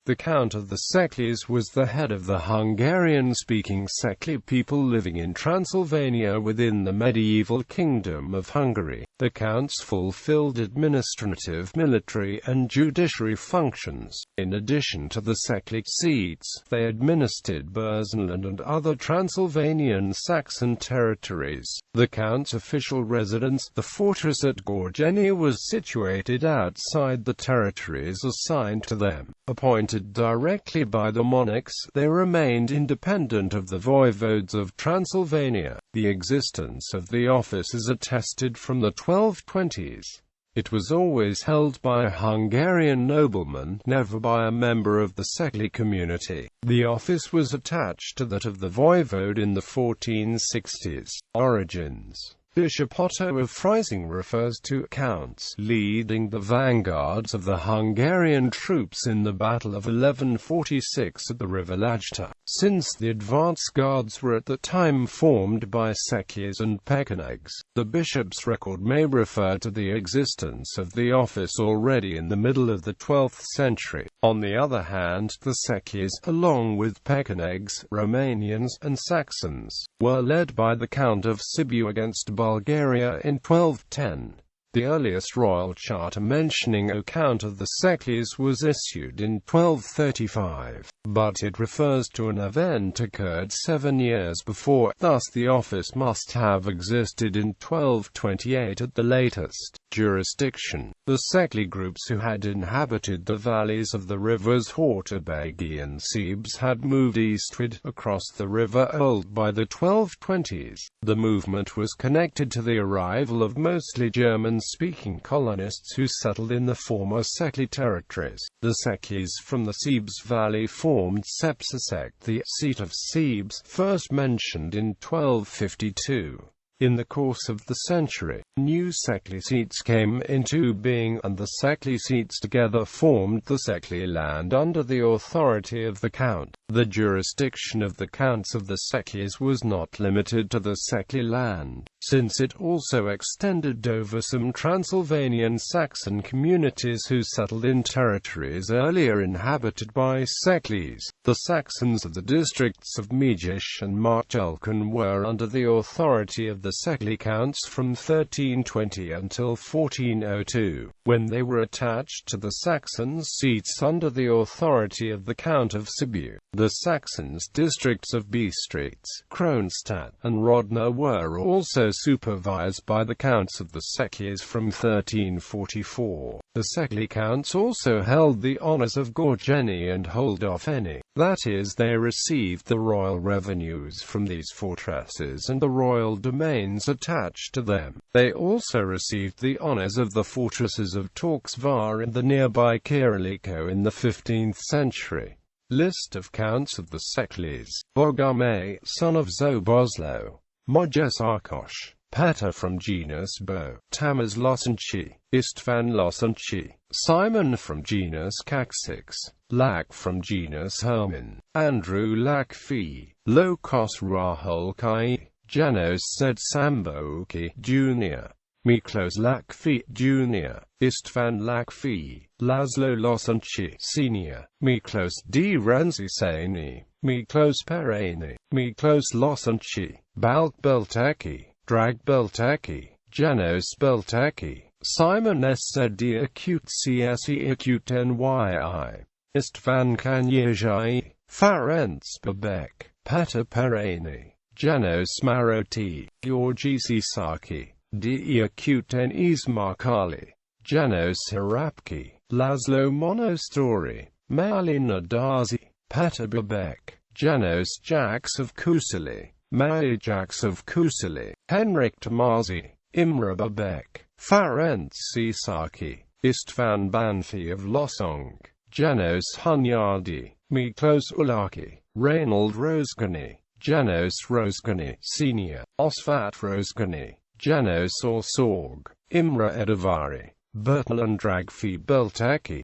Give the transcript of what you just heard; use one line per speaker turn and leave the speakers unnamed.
The Count of the Székelys was the head of the Hungarian-speaking Székely people living in Transylvania within the medieval Kingdom of Hungary. The counts fulfilled administrative, military, and judiciary functions. In addition to the Székely seats, they administered Burzenland and other Transylvanian Saxon territories. The count's official residence, the fortress at Görgény, was situated outside the territories assigned to them. Appointed directly by the monarchs, they remained independent of the voivodes of Transylvania. The existence of the office is attested from the 1220s. It was always held by a Hungarian nobleman, never by a member of the Székely community. The office was attached to that of the voivode in the 1460s. Origins. Bishop Otto of Freising refers to counts leading the vanguards of the Hungarian troops in the Battle of 1146 at the River Lajta. Since the advance guards were at the time formed by Székelys and Pechenegs, the bishop's record may refer to the existence of the office already in the middle of the 12th century. On the other hand, the Székelys, along with Pechenegs, Romanians, and Saxons, were led by the Count of Sibiu against Bulgaria in 1210. The earliest royal charter mentioning a Count of the Székelys was issued in 1235, but it refers to an event occurred 7 years before, thus the office must have existed in 1228 at the latest. Jurisdiction. The Székely groups who had inhabited the valleys of the rivers Hortobágy and Sebes had moved eastward, across the river Old by the 1220s. The movement was connected to the arrival of mostly German-speaking colonists who settled in the former Székely territories. The Székelys from the Sebes Valley formed Sepsisek, the seat of Sebes, first mentioned in 1252. In the course of the century, new Székely seats came into being, and the Székely seats together formed the Székely land under the authority of the Count. The jurisdiction of the Counts of the Székelys was not limited to the Székely land, since it also extended over some Transylvanian Saxon communities who settled in territories earlier inhabited by Székelys. The Saxons of the districts of Mégis and Marchelken were under the authority of the Székely counts from 1320 until 1402, when they were attached to the Saxons' seats under the authority of the Count of Sibiu. The Saxons' districts of Bistritz, Kronstadt, and Rodno were also supervised by the counts of the Székelys from 1344. The Székely counts also held the honors of Görgény and Holdofeny, that is, they received the royal revenues from these fortresses and the royal domains attached to them. They also received the honors of the fortresses of Torksvar and the nearby Kirilliko in the 15th century. List of counts of the Székelys. Bogomé, son of Zobozlo. Mojes Arkosh. Peter from genus Bo. Tamaz Losenchi. Istvan Losenchi. Simon from genus Caxix. Lak from genus Herman. Andrew Lakfi. Lokos Raholkai. Janos Zed Samboki, Jr. Miklos Lakfi, Jr. Istvan Lakfi. Laszlo Losenchi, Sr. Miklos D. Renzisani. Miklos Pereni. Miklos Losenchi. Balk Beltaki. Drag Beltaki. Janos Beltaki. Simon S. Zed Acute CSE Acute NYI. Istvan Kanyajai. Ferenc Babek. Peter Pereni. Janos Maroti. Georgi Sisaki. D. Acute Ismarkali. Janos Harapki. Laszlo Monostori. Malina Dazi. Peter Babek. Janos Jaks of Kusili. Jaks of Kusili. Henrik Tamazi. Imre Babek. Ferenc Sisaki. Istvan Banfi of Losong. Janos Hunyadi. Miklos Ulaki. Reynold Rozgany. Janos Rozgany, Sr. Osvat Rozgany. Janos Orsorg. Imre Edivari. Bertalan Dragfi Beltaki.